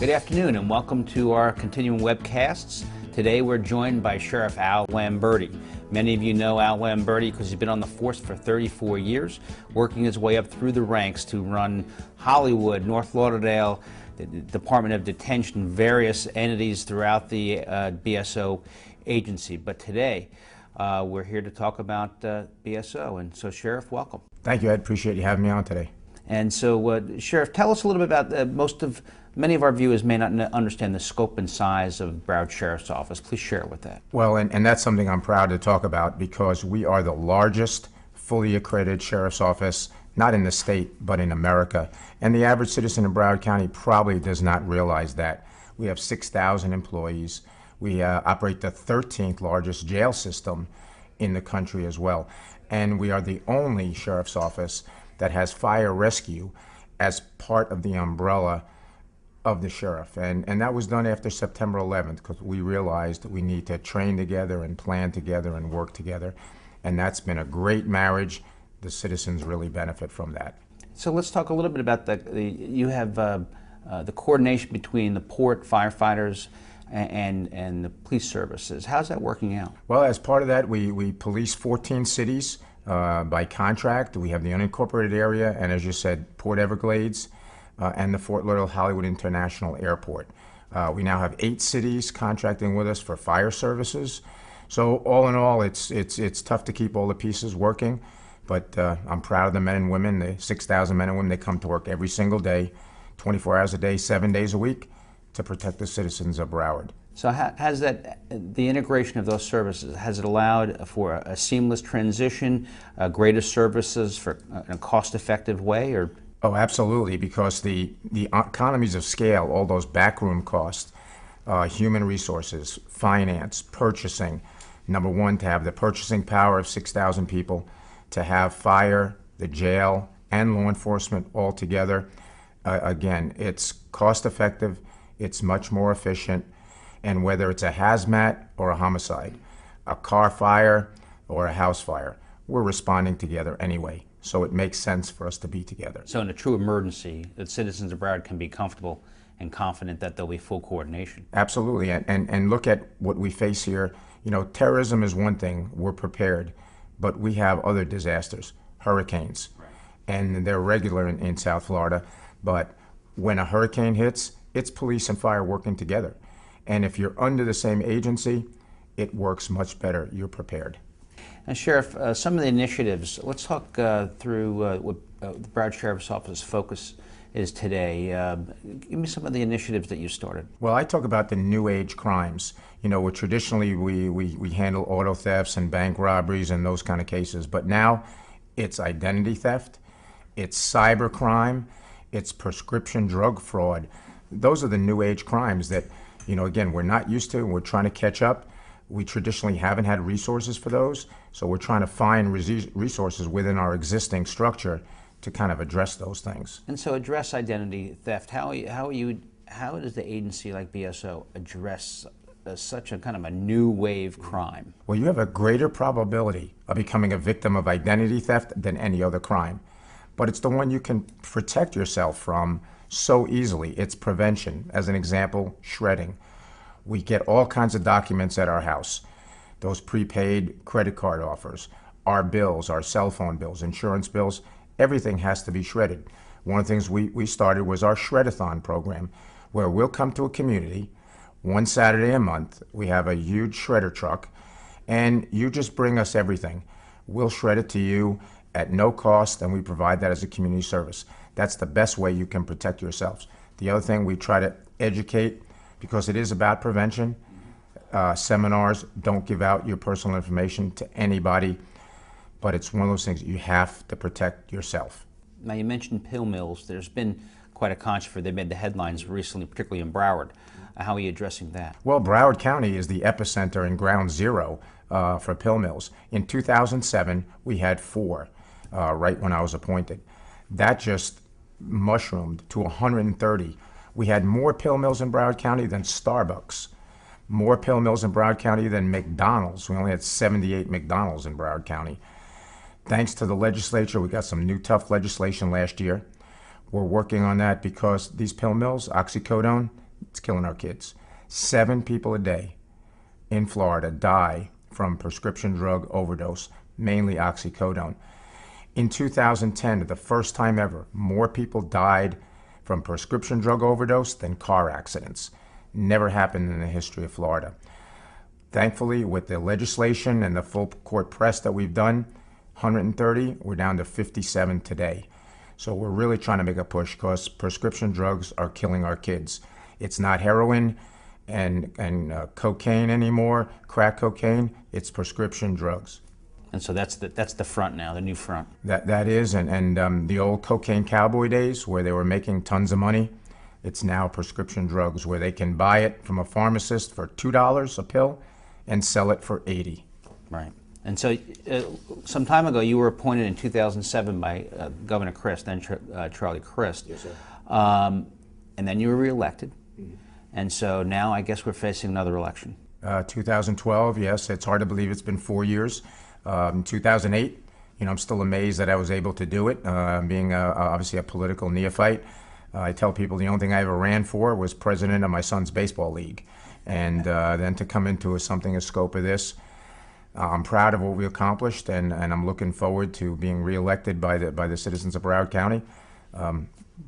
Good afternoon and welcome to our continuing webcasts. Today we're joined by Sheriff Al Lamberti. Many of you know Al Lamberti because he's been on the force for 34 years, working his way up through the ranks to run Hollywood, North Lauderdale, the Department of Detention, various entities throughout the BSO agency. But today we're here to talk about BSO. And so, Sheriff, welcome. Thank you, Ed. Appreciate you having me on today. And so, Sheriff, tell us a little bit about many of our viewers may not understand the scope and size of Broward Sheriff's Office. Please share with that. Well, and that's something I'm proud to talk about because we are the largest fully accredited sheriff's office, not in the state, but in America. And the average citizen in Broward County probably does not realize that. We have 6,000 employees. We operate the 13th largest jail system in the country as well. And we are the only sheriff's office that has fire rescue as part of the umbrella of the sheriff. And that was done after September 11th because we realized that we need to train together and plan together and work together. And that's been a great marriage. The citizens really benefit from that. So let's talk a little bit about you have the coordination between the port firefighters and the police services. How's that working out? Well, as part of that, we police 14 cities by contract. We have the unincorporated area, and as you said, Port Everglades, and the Fort Lauderdale Hollywood International Airport. We now have 8 cities contracting with us for fire services. So all in all, it's tough to keep all the pieces working, but I'm proud of the men and women, the 6,000 men and women. They come to work every single day, 24 hours a day, 7 days a week, to protect the citizens of Broward. So has the integration of those services, has it allowed for a seamless transition, greater services for in a cost-effective way, or? Oh, absolutely, because the economies of scale, all those backroom costs, human resources, finance, purchasing. Number one, to have the purchasing power of 6,000 people, to have fire, the jail, and law enforcement all together. Again, it's cost effective, it's much more efficient, and whether it's a hazmat or a homicide, a car fire or a house fire, we're responding together anyway. So it makes sense for us to be together. So in a true emergency, the citizens of Broward can be comfortable and confident that there'll be full coordination. Absolutely, and look at what we face here. You know, terrorism is one thing, we're prepared, but we have other disasters, hurricanes, right, and they're regular in South Florida, but when a hurricane hits, it's police and fire working together. And if you're under the same agency, it works much better, you're prepared. And Sheriff, some of the initiatives, let's talk through what the Broward Sheriff's Office's focus is today. Give me some of the initiatives that you started. Well, I talk about the new age crimes. You know, where traditionally we handle auto thefts and bank robberies and those kind of cases, but now it's identity theft, it's cyber crime, it's prescription drug fraud. Those are the new age crimes that, you know, again, we're not used to and we're trying to catch up. We traditionally haven't had resources for those, so we're trying to find resources within our existing structure to kind of address those things. And so address identity theft. How does the agency like BSO address such a kind of a new wave crime? Well, you have a greater probability of becoming a victim of identity theft than any other crime, but it's the one you can protect yourself from so easily. It's prevention. As an example, shredding. We get all kinds of documents at our house. Those prepaid credit card offers, our bills, our cell phone bills, insurance bills, everything has to be shredded. One of the things we started was our Shred-a-thon program, where we'll come to a community one Saturday a month. We have a huge shredder truck, and you just bring us everything. We'll shred it to you at no cost, and we provide that as a community service. That's the best way you can protect yourselves. The other thing, we try to educate, because it is about prevention. Seminars, don't give out your personal information to anybody, but it's one of those things you have to protect yourself. Now, you mentioned pill mills. There's been quite a controversy. They made the headlines recently, particularly in Broward. How are you addressing that? Well, Broward County is the epicenter and ground zero for pill mills. In 2007, we had 4, right when I was appointed. That just mushroomed to 130. We had more pill mills in Broward County than Starbucks, more pill mills in Broward County than McDonald's. We only had 78 McDonald's in Broward County. Thanks to the legislature, we got some new tough legislation last year. We're working on that because these pill mills, oxycodone, It's killing our kids. 7 people a day in Florida die from prescription drug overdose, mainly oxycodone. In 2010, the first time ever, more people died from prescription drug overdose than car accidents. Never happened in the history of Florida. Thankfully, with the legislation and the full court press that we've done, 130, we're down to 57 today. So we're really trying to make a push because prescription drugs are killing our kids. It's not heroin and cocaine anymore, crack cocaine, it's prescription drugs. And so that's the front now, the new front. That is, and the old cocaine cowboy days where they were making tons of money, it's now prescription drugs where they can buy it from a pharmacist for $2 a pill and sell it for $80. Right. And so some time ago you were appointed in 2007 by Governor Crist, then Charlie Crist. Yes, sir. And then you were reelected. Mm-hmm. And so now I guess we're facing another election. 2012, yes, it's hard to believe it's been 4 years. 2008, I'm still amazed that I was able to do it, being obviously a political neophyte. I tell people the only thing I ever ran for was president of my son's baseball league. And then to come into something as scope of this, I'm proud of what we accomplished, and I'm looking forward to being reelected by the citizens of Broward County.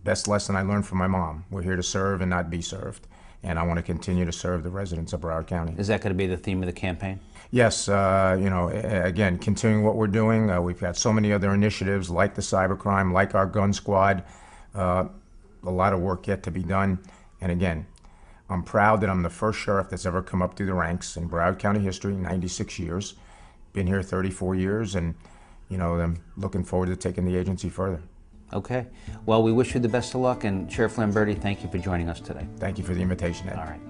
Best lesson I learned from my mom: we're here to serve and not be served. And I want to continue to serve the residents of Broward County. Is that going to be the theme of the campaign? Yes, again, continuing what we're doing. We've got so many other initiatives like the cybercrime, like our gun squad. A lot of work yet to be done. And again, I'm proud that I'm the first sheriff that's ever come up through the ranks in Broward County history, 96 years. Been here 34 years, and I'm looking forward to taking the agency further. Okay. Well, we wish you the best of luck, and Sheriff Lamberti, thank you for joining us today. Thank you for the invitation, Ed. All right.